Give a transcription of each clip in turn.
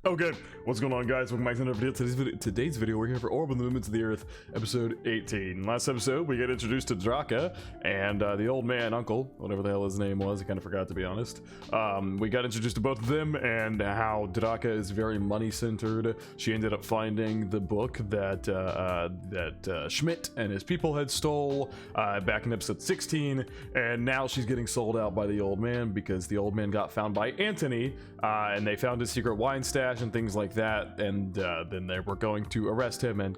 Okay, what's going on, guys? Welcome back to another video. Today's video, we're here for Orb and the Movements of the Earth, episode 18. Last episode, we get introduced to DRAKA and the old man, uncle, whatever the hell his name was. I kind of forgot, to be honest. We got introduced to both of them and how DRAKA is very money-centered. She ended up finding the book that SCHMIDT and his people had stole back in episode 16, and now she's getting sold out by the old man because the old man got found by Anthony, and they found his secret wine stash and things like that, and then they were going to arrest him and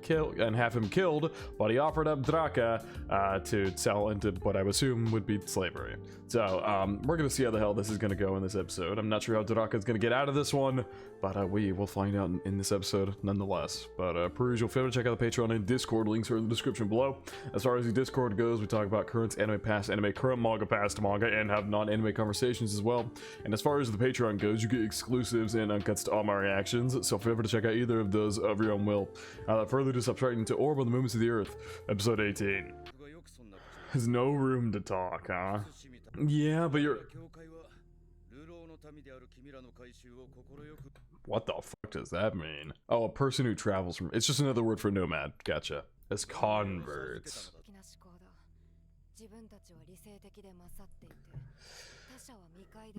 have him killed, but he offered up DRAKA to sell into what I would assume would be slavery. So we're gonna see how the hell this is gonna go in this episode. I'm not sure how DRAKA is gonna get out of this one, but we will find out in this episode nonetheless. But per usual, feel free to check out the Patreon and Discord, links are in the description below. As far as the Discord goes, we talk about current anime, past anime, current manga, past manga, and have non-anime conversations as well. And as far as the Patreon goes, you get exclusives and uncuts to all my reactions, so feel free to check out either of those of your own will. Without further ado, stop into Orb on the Movements of the Earth, episode 18. There's no room to talk, huh? Yeah, but you're... What the fuck does that mean? Oh, a person who travels from... It's just another word for nomad. Gotcha. As converts.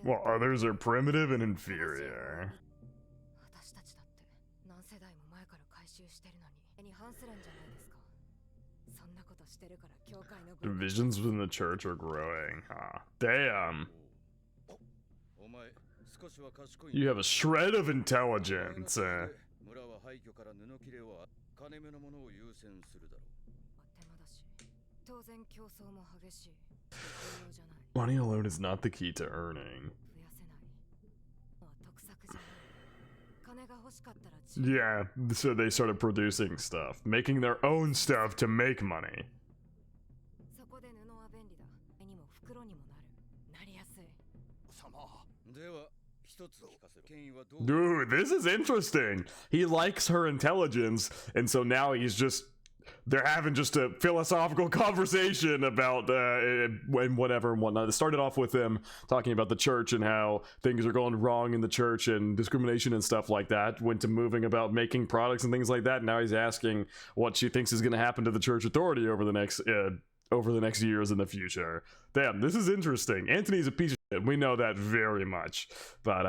Well, others are primitive and inferior. Divisions within the church are growing, huh? Damn. You have a shred of intelligence. Money alone is not the key to earning. Yeah, so they started producing stuff, making their own stuff to make money. Dude, this is interesting. He likes her intelligence, and so now he's just... They're having just a philosophical conversation about and whatever and whatnot. It started off with them talking about the church and how things are going wrong in the church and discrimination and stuff like that. Went to moving about making products and things like that. Now he's asking what she thinks is going to happen to the church authority over the next years in the future. Damn, this is interesting. Anthony's a piece of shit. We know that very much. But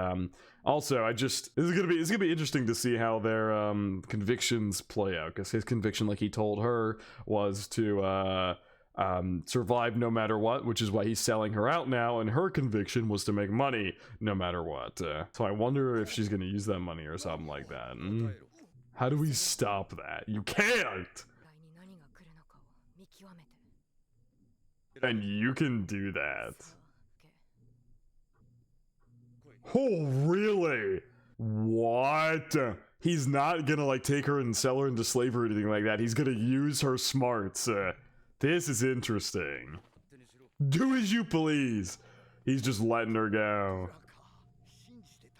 also, it's gonna be interesting to see how their convictions play out, because his conviction, like he told her, was to survive no matter what, which is why he's selling her out now, and her conviction was to make money no matter what. So I wonder if she's gonna use that money or something like that. How do we stop that? You can't! And you can do that. Oh, really? What? He's not gonna, like, take her and sell her into slavery or anything like that. He's gonna use her smarts. This is interesting. Do as you please. He's just letting her go.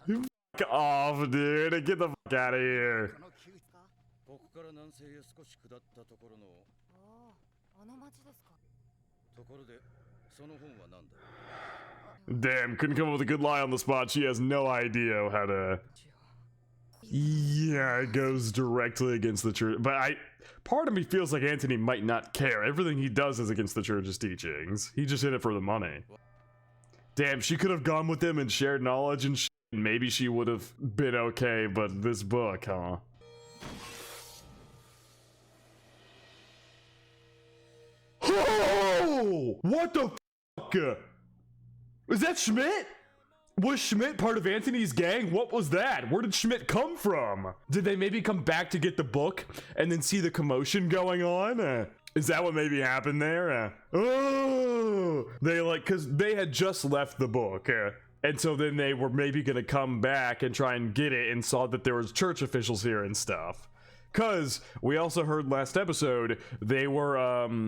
Fuck off, dude. Get the fuck out of here. Damn, couldn't come up with a good lie on the spot. She has no idea how to... Yeah, it goes directly against the church. But part of me feels like Anthony might not care. Everything he does is against the church's teachings. He just hit it for the money. Damn, she could have gone with him and shared knowledge and shit. Maybe she would have been okay, but this book, huh? Oh! What the fuck? Was that SCHMIDT? Was SCHMIDT part of Anthony's gang? What was that? Where did SCHMIDT come from? Did they maybe come back to get the book and then see the commotion going on? Is that what maybe happened there? Oh! Because they had just left the book. And so then they were maybe gonna come back and try and get it, and saw that there was church officials here and stuff. Cause we also heard last episode, they were,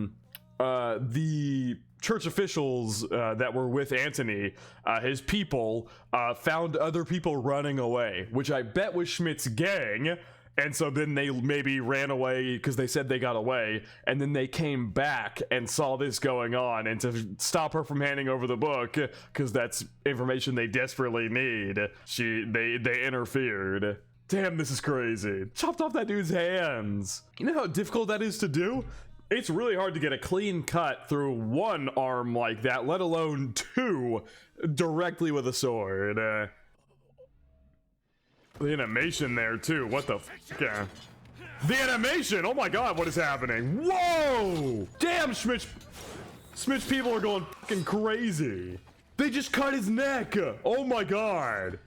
the church officials that were with Anthony, his people, found other people running away, which I bet was SCHMIDT's gang, and so then they maybe ran away because they said they got away, and then they came back and saw this going on, and to stop her from handing over the book, because that's information they desperately need, they interfered. Damn, this is crazy. Chopped off that dude's hands. You know how difficult that is to do? It's really hard to get a clean cut through one arm like that, let alone two directly with a sword. The animation there too, what the fuck? The animation, oh my god, what is happening? Whoa! Damn, SCHMIDT people are going fucking crazy. They just cut his neck. Oh my god.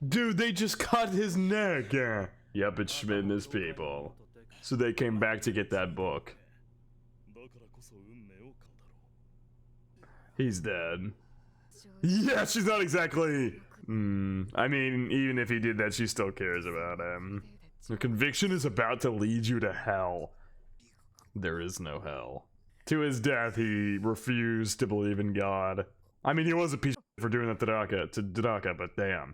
Dude, they just cut his neck. Yep, it's SCHMIDT and his people. So they came back to get that book. He's dead. Yeah, she's not exactly... I mean, even if he did that, she still cares about him. The conviction is about to lead you to hell. There is no hell. To his death, he refused to believe in God. I mean, he was a piece of shit for doing that to DRAKA, but damn.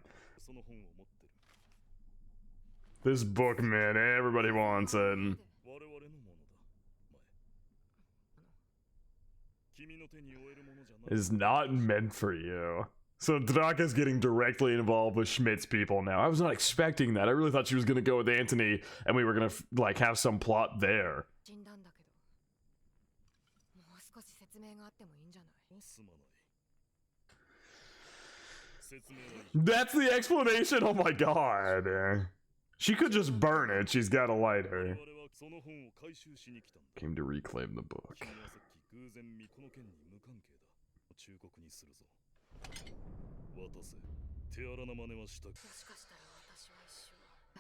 This book, man, everybody wants it. Is not meant for you. So DRAKA's getting directly involved with SCHMIDT's people now. I was not expecting that. I really thought she was gonna go with Anthony and we were gonna like have some plot there. That's the explanation? Oh my god. She could just burn it. She's got a lighter. Came to reclaim the book.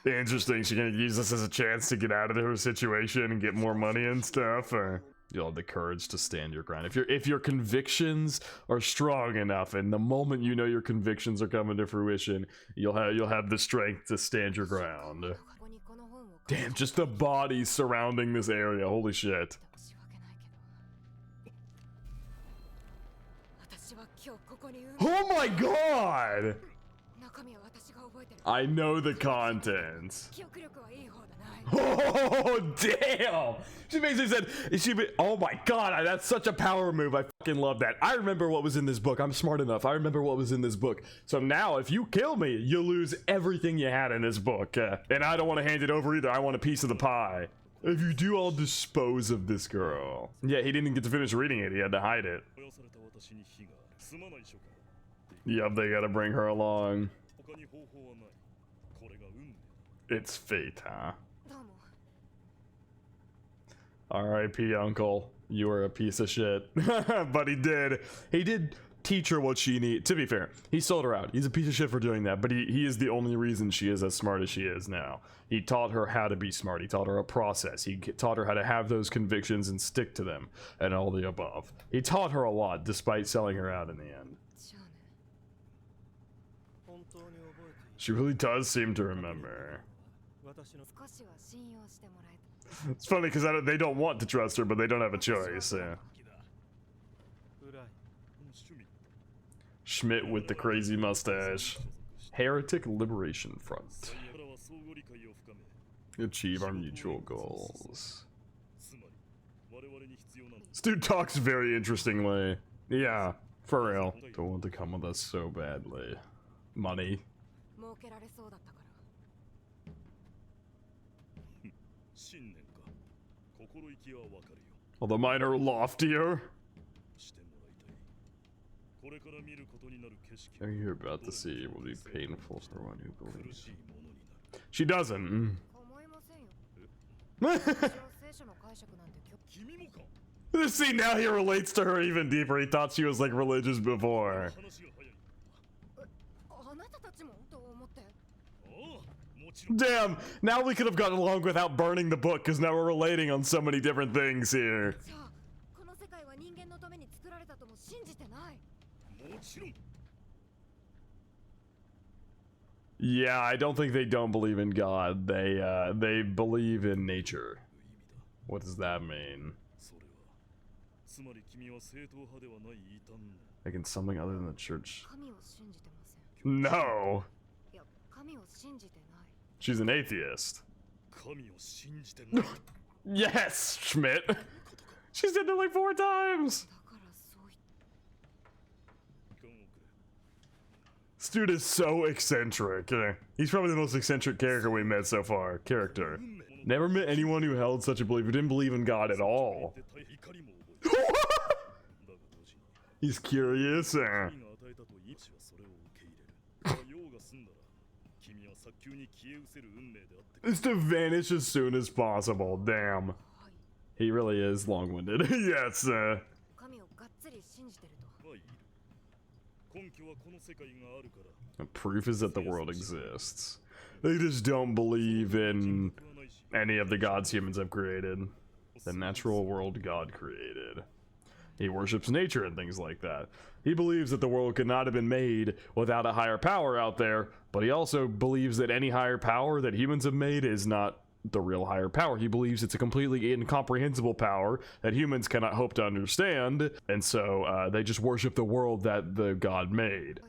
Interesting, she's gonna use this as a chance to get out of her situation and get more money and stuff. You'll have the courage to stand your ground. If your convictions are strong enough, and the moment you know your convictions are coming to fruition, you'll have the strength to stand your ground. Damn, just the bodies surrounding this area. Holy shit. Oh my god! I know the contents. Oh damn! She basically said, oh my god, that's such a power move. I fucking love that. I remember what was in this book. I'm smart enough. I remember what was in this book. So now if you kill me, you lose everything you had in this book. And I don't want to hand it over either. I want a piece of the pie. If you do, I'll dispose of this girl. Yeah, he didn't get to finish reading it. He had to hide it. Yep, they gotta bring her along. It's fate, huh? R.I.P. Uncle. You were a piece of shit. But he did teach her what she needed. To be fair, he sold her out. He's a piece of shit for doing that, but he is the only reason she is as smart as she is now. He taught her how to be smart. He taught her a process. He taught her how to have those convictions and stick to them, and all the above. He taught her a lot, despite selling her out in the end. She really does seem to remember. It's funny because they don't want to trust her, but they don't have a choice. SCHMIDT with the crazy mustache. Heretic Liberation Front. Achieve our mutual goals. This dude talks very interestingly. Yeah, for real. Don't want to come with us so badly. Money. Although mine are loftier. Everything you're about to see will be painful for one who believes. She doesn't. See, now he relates to her even deeper. He thought she was like religious before. Damn, now we could have gotten along without burning the book, because now we're relating on so many different things here. Yeah, I don't think they don't believe in God. They believe in nature. What does that mean? Like in something other than the church? No. She's an atheist. Yes, SCHMIDT. She said it like 4 times. This dude is so eccentric. He's probably the most eccentric character we met so far. Never met anyone who held such a belief, who didn't believe in God at all. He's curious. It's to vanish as soon as possible. Damn. He really is long-winded. Yes. Proof is that the world exists. They just don't believe in any of the gods humans have created. The natural world God created. He worships nature and things like that. He believes that the world could not have been made without a higher power out there, but he also believes that any higher power that humans have made is not the real higher power. He believes it's a completely incomprehensible power that humans cannot hope to understand, and so they just worship the world that the god made.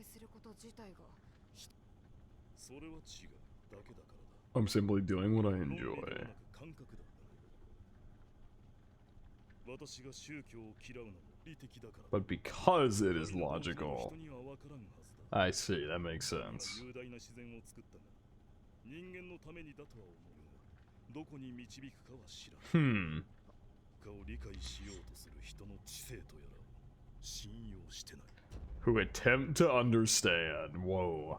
I'm simply doing what I enjoy. But because it is logical. I see, that makes sense. Who attempt to understand. Whoa.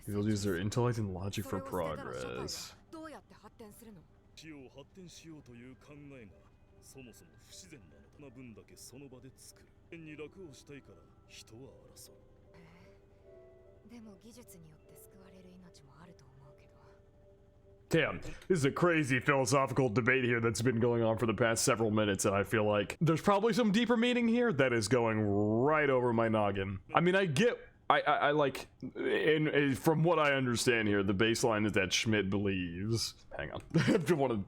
People use their intellect and logic for progress. Damn, this is a crazy philosophical debate here that's been going on for the past several minutes, and I feel like there's probably some deeper meaning here that is going right over my noggin. I mean, I get, I like, from what I understand here, the baseline is that SCHMIDT believes. Hang on, I want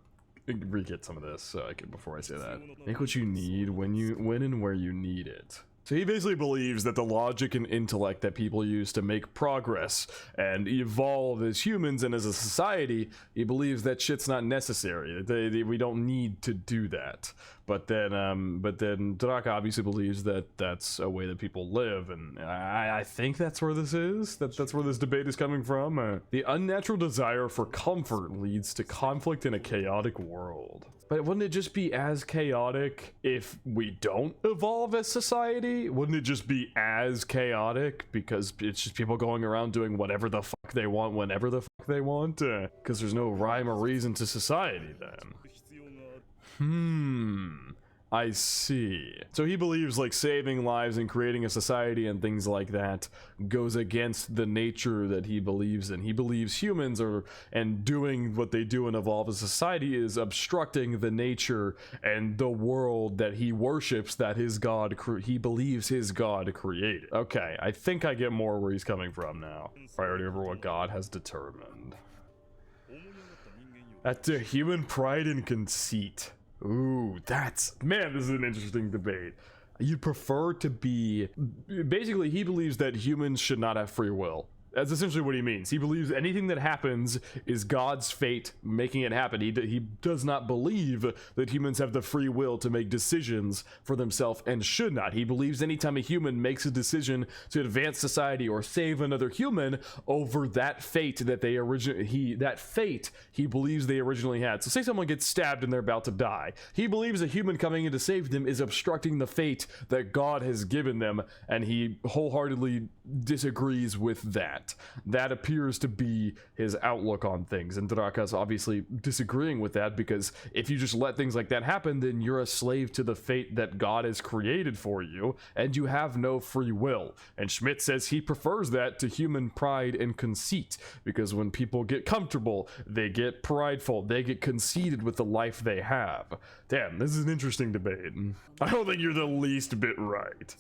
to re-get some of this so I can, before I say that. Make what you need when and where you need it. So he basically believes that the logic and intellect that people use to make progress and evolve as humans and as a society, he believes that shit's not necessary. We don't need to do that. But then DRAKA obviously believes that that's a way that people live, and I think that's where this is. That's where this debate is coming from. The unnatural desire for comfort leads to conflict in a chaotic world. But wouldn't it just be as chaotic if we don't evolve as society? Wouldn't it just be as chaotic because it's just people going around doing whatever the fuck they want whenever the fuck they want? Because there's no rhyme or reason to society then. I see. So he believes like saving lives and creating a society and things like that goes against the nature that he believes in. He believes humans are, and doing what they do and evolve as society is obstructing the nature and the world that he worships, that his god, he believes his god created. Okay, I think I get more where he's coming from now. Priority over what God has determined. That's the human pride and conceit. Ooh, man, this is an interesting debate. You'd prefer to be, basically he believes that humans should not have free will. That's essentially what he means. He believes anything that happens is God's fate making it happen. He does not believe that humans have the free will to make decisions for themselves and should not. He believes anytime a human makes a decision to advance society or save another human over that fate that they he believes they originally had. So say someone gets stabbed and they're about to die. He believes a human coming in to save them is obstructing the fate that God has given them, and he wholeheartedly disagrees with that. That appears to be his outlook on things, and DRAKA's obviously disagreeing with that, because if you just let things like that happen, then you're a slave to the fate that God has created for you, and you have no free will. And SCHMIDT says he prefers that to human pride and conceit, because when people get comfortable, they get prideful, they get conceited with the life they have. Damn, this is an interesting debate. I don't think you're the least bit right.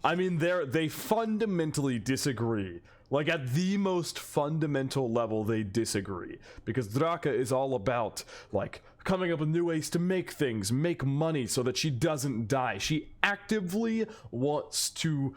I mean, they fundamentally disagree. Like, at the most fundamental level, they disagree. Because DRAKA is all about, like, coming up with new ways to make things, make money so that she doesn't die. She actively wants to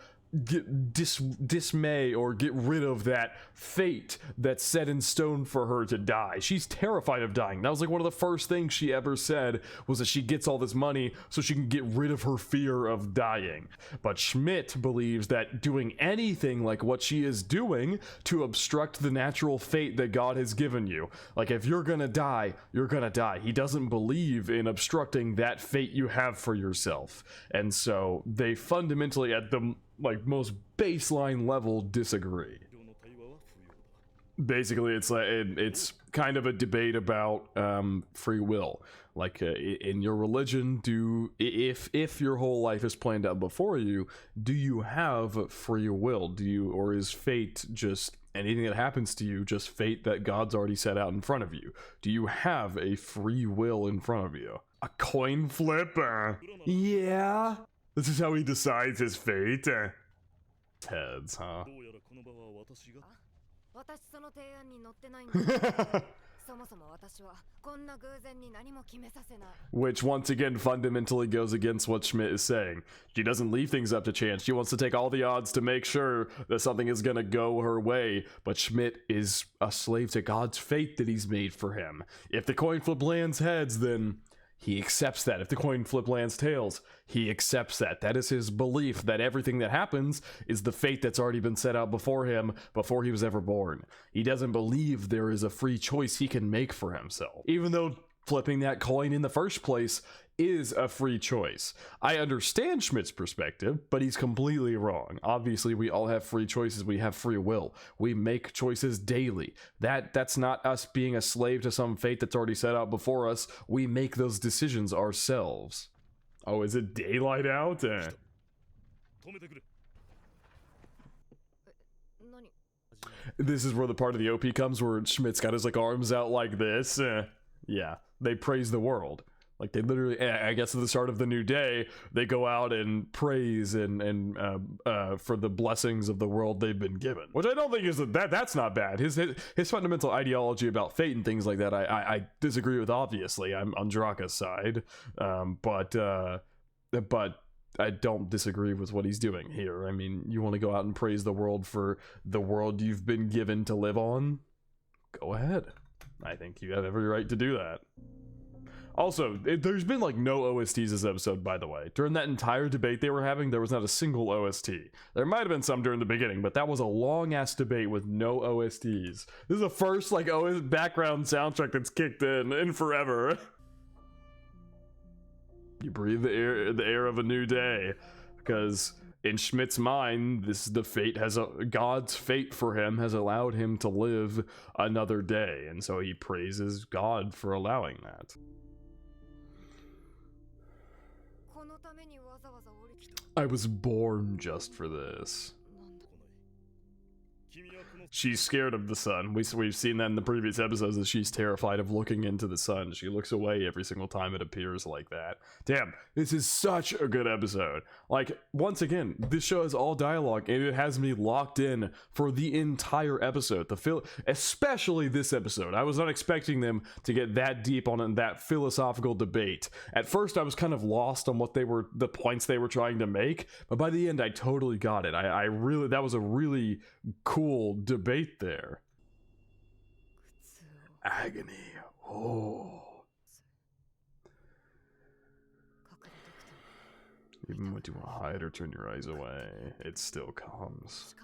dismay or get rid of that fate that's set in stone for her to die. She's terrified of dying. That was like one of the first things she ever said, was that she gets all this money so she can get rid of her fear of dying. But SCHMIDT believes that doing anything like what she is doing to obstruct the natural fate that God has given you, like if you're gonna die, you're gonna die. He doesn't believe in obstructing that fate you have for yourself. And so they fundamentally, at the most baseline level, disagree. Basically, it's like it's kind of a debate about free will. Like in your religion, if your whole life is planned out before you, do you have free will? Or is fate just anything that happens to you just fate that God's already set out in front of you? Do you have a free will in front of you? A coin flip? Yeah. This is how he decides his fate. Heads, huh? Which once again fundamentally goes against what SCHMIDT is saying. She doesn't leave things up to chance. She wants to take all the odds to make sure that something is gonna go her way, but SCHMIDT is a slave to God's fate that he's made for him. If the coin flip lands heads, then he accepts that. If the coin flip lands tails, he accepts that. That is his belief that everything that happens is the fate that's already been set out before him, before he was ever born. He doesn't believe there is a free choice he can make for himself, even though flipping that coin in the first place is a free choice. I understand SCHMIDT's perspective, but he's completely wrong. Obviously, we all have free choices. We have free will. We make choices daily. That's not us being a slave to some fate that's already set out before us. We make those decisions ourselves. Oh, is it daylight out? This is where the part of the OP comes where SCHMIDT's got his arms out like this. Yeah, they praise the world. Like they literally, I guess at the start of the new day, they go out and praise and for the blessings of the world they've been given. Which I don't think is that's not bad. His fundamental ideology about fate and things like that, I disagree with. Obviously, I'm on DRAKA's side, but I don't disagree with what he's doing here. I mean, you want to go out and praise the world for the world you've been given to live on? Go ahead. I think you have every right to do that. Also, there's been no OSTs this episode, by the way. During that entire debate they were having, there was not a single OST. There might have been some during the beginning, but that was a long-ass debate with no OSTs. This is the first, background soundtrack that's kicked in forever. You breathe the air of a new day. Because in SCHMIDT's mind, God's fate for him has allowed him to live another day. And so he praises God for allowing that. I was born just for this. She's scared of the sun. We've seen that in the previous episodes, that she's terrified of looking into the sun. She looks away every single time it appears like that. Damn, this is such a good episode. Once again, this show is all dialogue, and it has me locked in for the entire episode. Especially this episode. I was not expecting them to get that deep on that philosophical debate. At first, I was kind of lost on what the points they were trying to make, but by the end, I totally got it. That was a really cool debate there. Agony. Oh. Even when you want to hide or turn your eyes away, it still comes.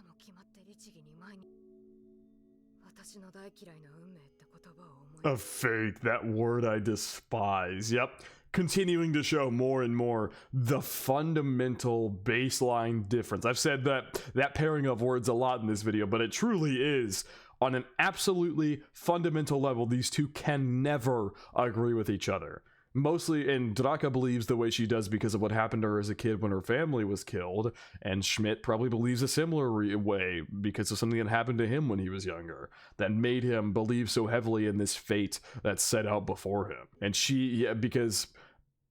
A fate, that word I despise. Yep. Continuing to show more and more the fundamental baseline difference. I've said that pairing of words a lot in this video, but it truly is, on an absolutely fundamental level, these two can never agree with each other. Mostly, and DRAKA believes the way she does because of what happened to her as a kid when her family was killed, and SCHMIDT probably believes a similar way because of something that happened to him when he was younger that made him believe so heavily in this fate that's set out before him. And because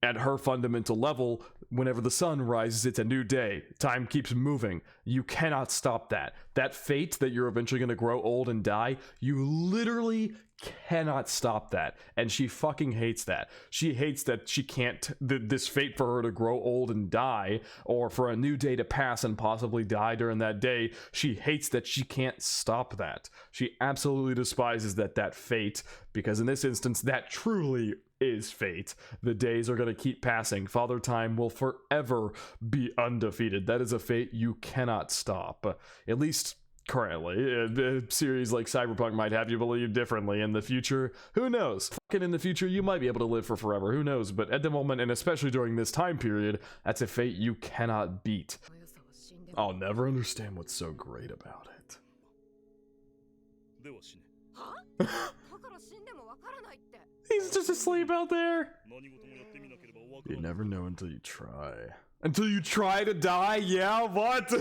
at her fundamental level, whenever the sun rises, it's a new day. Time keeps moving. You cannot stop that. That fate that you're eventually going to grow old and die, you literally cannot stop that. And she fucking hates that. She hates that she can't, this fate for her to grow old and die, or for a new day to pass and possibly die during that day. She hates that she can't stop that. She absolutely despises that fate, because in this instance, that truly is fate. The days are going to keep passing. Father Time will forever be undefeated. That is a fate you cannot stop. At least currently. The series like Cyberpunk might have you believe differently. In the future, who knows? Fucking in the future, you might be able to live for forever. Who knows? But at the moment, and especially during this time period, that's a fate you cannot beat. I'll never understand what's so great about it. He's just asleep out there. You never know until you try. Until you try to die? Yeah, what?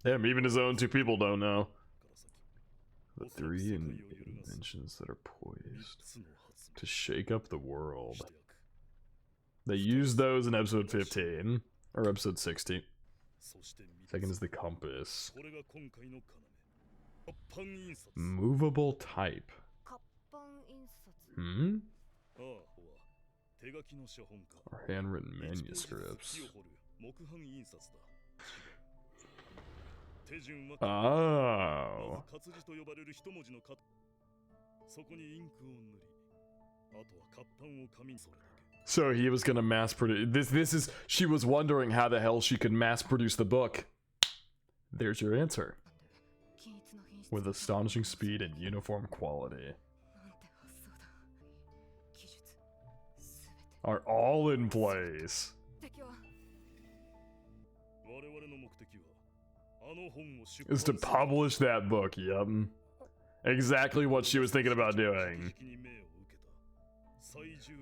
Damn, even his own two people don't know. The three inventions that are poised to shake up the world. They used those in episode 15, or episode 16. Second is the compass. Movable type. Or handwritten manuscripts. Oh. So he was gonna mass produce this is she was wondering how the hell she could mass produce the book. There's your answer. With astonishing speed and uniform quality. Are all in place. Is to publish that book, yep. Exactly what she was thinking about doing.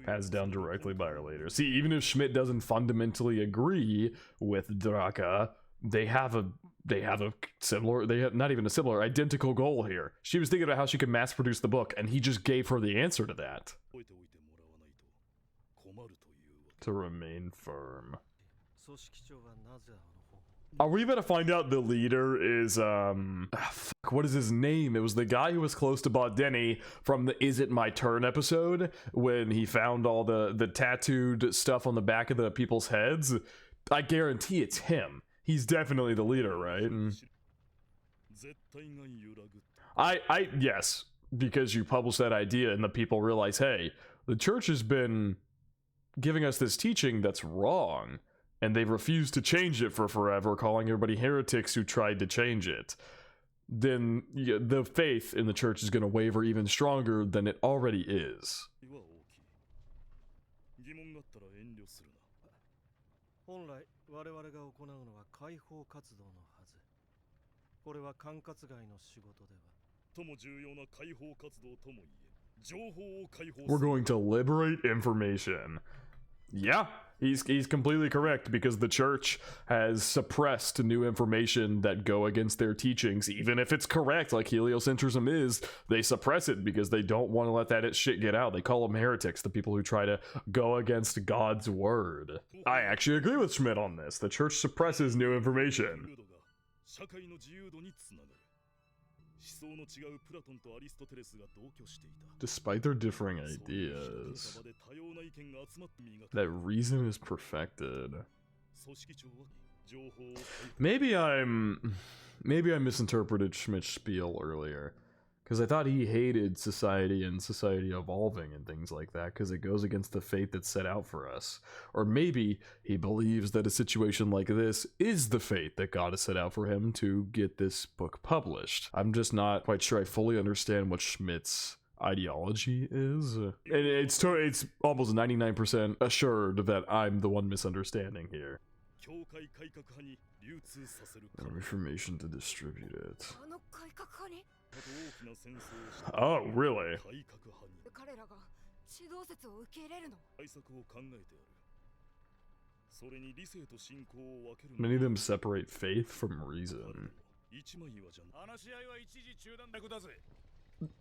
Passed down directly by her later. See, even if SCHMIDT doesn't fundamentally agree with DRAKA, they have a similar, not even a similar, identical goal here. She was thinking about how she could mass produce the book, and he just gave her the answer to that. To remain firm. Are we about to find out the leader is, fuck, what is his name? It was the guy who was close to Bodeni from the Is It My Turn episode, when he found all the tattooed stuff on the back of the people's heads. I guarantee it's him. He's definitely the leader, right? Yes, because you publish that idea and the people realize, hey, the church has been giving us this teaching that's wrong, and they've refused to change it for forever, calling everybody heretics who tried to change it. Then the faith in the church is going to waver even stronger than it already is. We're going to liberate information. Yeah, he's completely correct, because the church has suppressed new information that go against their teachings. Even if it's correct, like heliocentrism is, they suppress it because they don't want to let that shit get out. They call them heretics, the people who try to go against God's word. I actually agree with SCHMIDT on this. The church suppresses new information. Despite their differing ideas, that reason is perfected. Maybe I misinterpreted SCHMIDT's spiel earlier, because I thought he hated society and society evolving and things like that, because it goes against the fate that's set out for us. Or maybe he believes that a situation like this is the fate that God has set out for him to get this book published. I'm just not quite sure I fully understand what SCHMIDT's ideology is. And it's almost 99% assured that I'm the one misunderstanding here. Information to distribute it. Oh, really? Many of them separate faith from reason.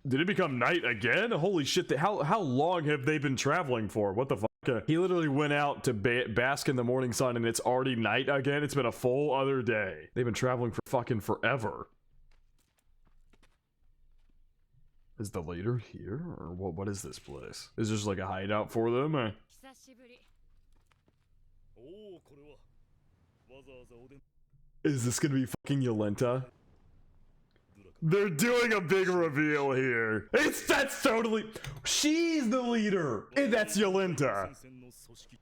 Did it become night again? Holy shit, how long have they been traveling for? What the fuck? He literally went out to bask in the morning sun and it's already night again. It's been a full other day. They've been traveling for fucking forever. Is the leader here? Or what is this place? Is this like a hideout for them? Or? Is this gonna be fucking Yolenta? They're doing a big reveal here. That's totally... She's the leader. And that's Yolenta.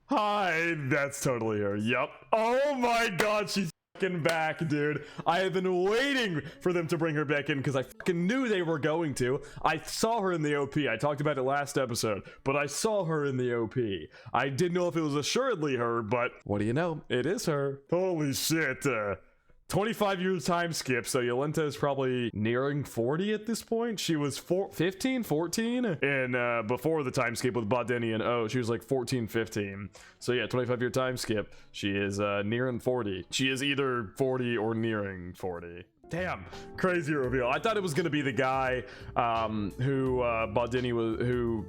Hi, that's totally her. Yep. Oh my god, she's fucking back, dude. I have been waiting for them to bring her back in because I fucking knew they were going to. I saw her in the OP. I talked about it last episode, but I saw her in the OP. I didn't know if it was assuredly her, but what do you know? It is her. Holy shit. 25 years time skip, so Yolenta is probably nearing 40 at this point. She was 15, 14, and before the time skip with Bodeni and O, she was like 14, 15. So yeah, 25-year time skip. She is nearing 40. She is either 40 or nearing 40. Damn, crazy reveal. I thought it was gonna be the guy who Bodeni was,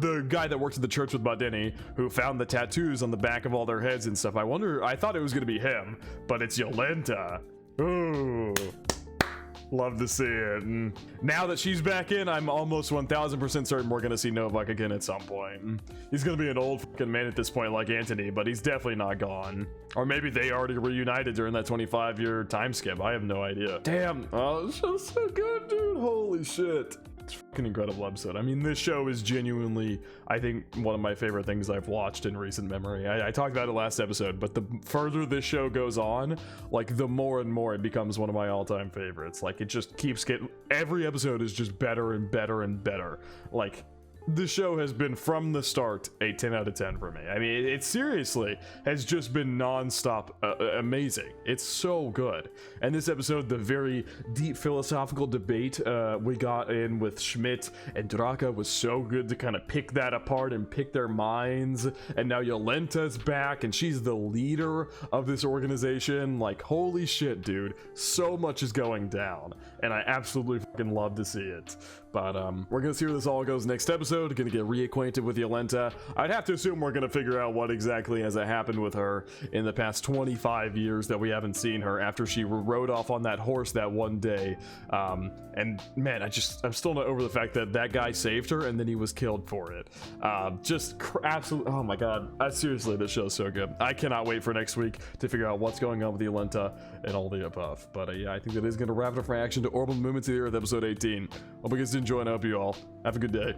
the guy that worked at the church with Bodeni, who found the tattoos on the back of all their heads and stuff. I thought it was gonna be him, but it's Yolenta. Ooh, love to see it. And now that she's back in, I'm almost 1000% certain we're gonna see Novak again at some point. He's gonna be an old fucking man at this point like Antony, but he's definitely not gone. Or maybe they already reunited during that 25-year time skip. I have no idea. Damn, oh, this show's so good, dude. Holy shit. It's fucking incredible episode. I mean, this show is genuinely, I think, one of my favorite things I've watched in recent memory. I talked about it last episode, but the further this show goes on, like, the more and more it becomes one of my all-time favorites. Like, it just keeps getting, every episode is just better and better and better. Like, the show has been from the start a 10 out of 10 for me. I mean, it seriously has just been non-stop amazing. It's so good. And this episode, the very deep philosophical debate we got in with SCHMIDT and DRAKA was so good to kind of pick that apart and pick their minds. And now Yolenta's back and she's the leader of this organization. Like, holy shit, dude. So much is going down. And I absolutely fucking love to see it. But we're gonna see where this all goes next episode. Gonna get reacquainted with Yolenta. I'd have to assume we're gonna figure out what exactly has happened with her in the past 25 years that we haven't seen her after she rode off on that horse that one day. And man, I'm still not over the fact that that guy saved her and then he was killed for it. Just absolutely, oh my god. Seriously, this show's so good. I cannot wait for next week to figure out what's going on with Yolenta and all the above. But yeah, I think that is gonna wrap it up for reaction to Orbital Movements of the Earth episode 18. Hope you guys did enjoy and I hope you all have a good day.